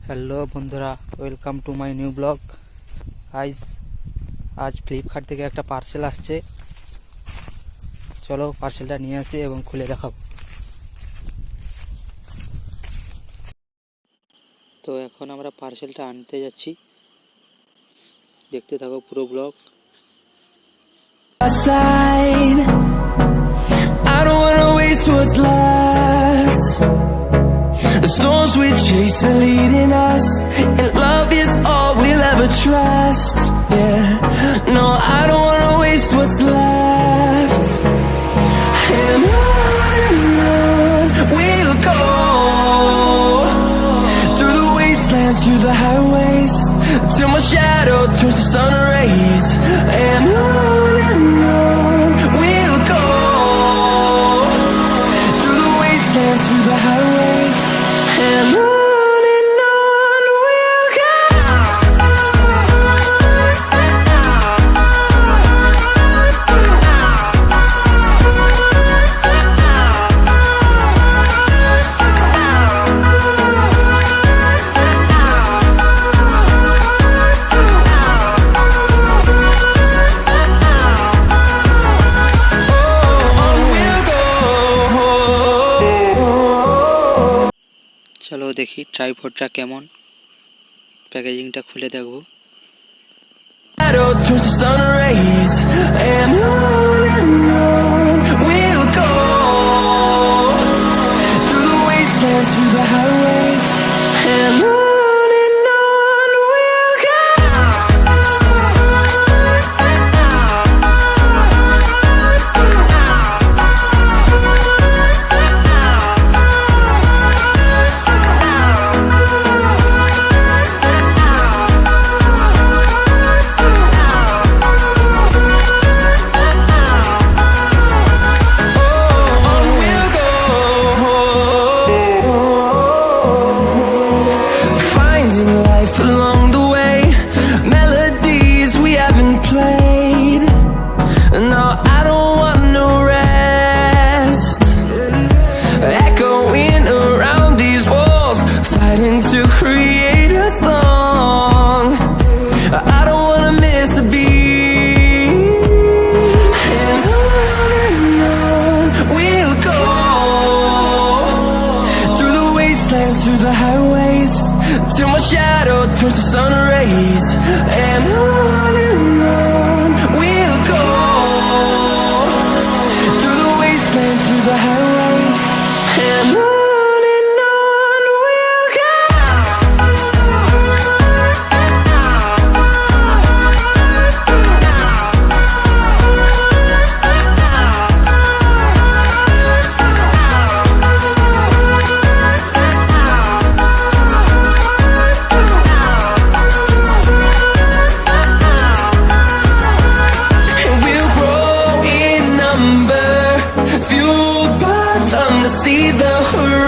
Hello বন্ধুরা, welcome to my new blog. আজ Flipkart থেকে একটা পার্সেল আসছে। চলো পার্সেলটা নিয়ে আসি এবং খুলে দেখাবো। তো এখন আমরা পার্সেলটা আনতে যাচ্ছি, দেখতে থাকো পুরো blog. I don't wanna waste what's left. The storms we chase are leading us, and love is all we'll ever trust. Yeah, no, I don't wanna waste what's left. And on we'll go, through the wastelands, through the highways, till my shadow turns to sun rays. And on we'll go, through the wastelands, through the highways, and on we'll go. চলো দেখি ট্রাইপডটা কেমন, প্যাকেজিংটা খুলে দেখবো। Shadow turns to sun rays, and on we'll go, through the wastelands, through the highways, and on we'll go. Finding life along the way, melodies we haven't played. No, I don't want no rest. Echoing around these walls, fighting to create a song. I don't wanna miss a beat. And on we'll go, through the wastelands, through the highways, till my shadow turns to sun rays. And on we'll go, through the wastelands, through the highways, and on we'll go. And we'll grow in number, fueled by them to see the horizon.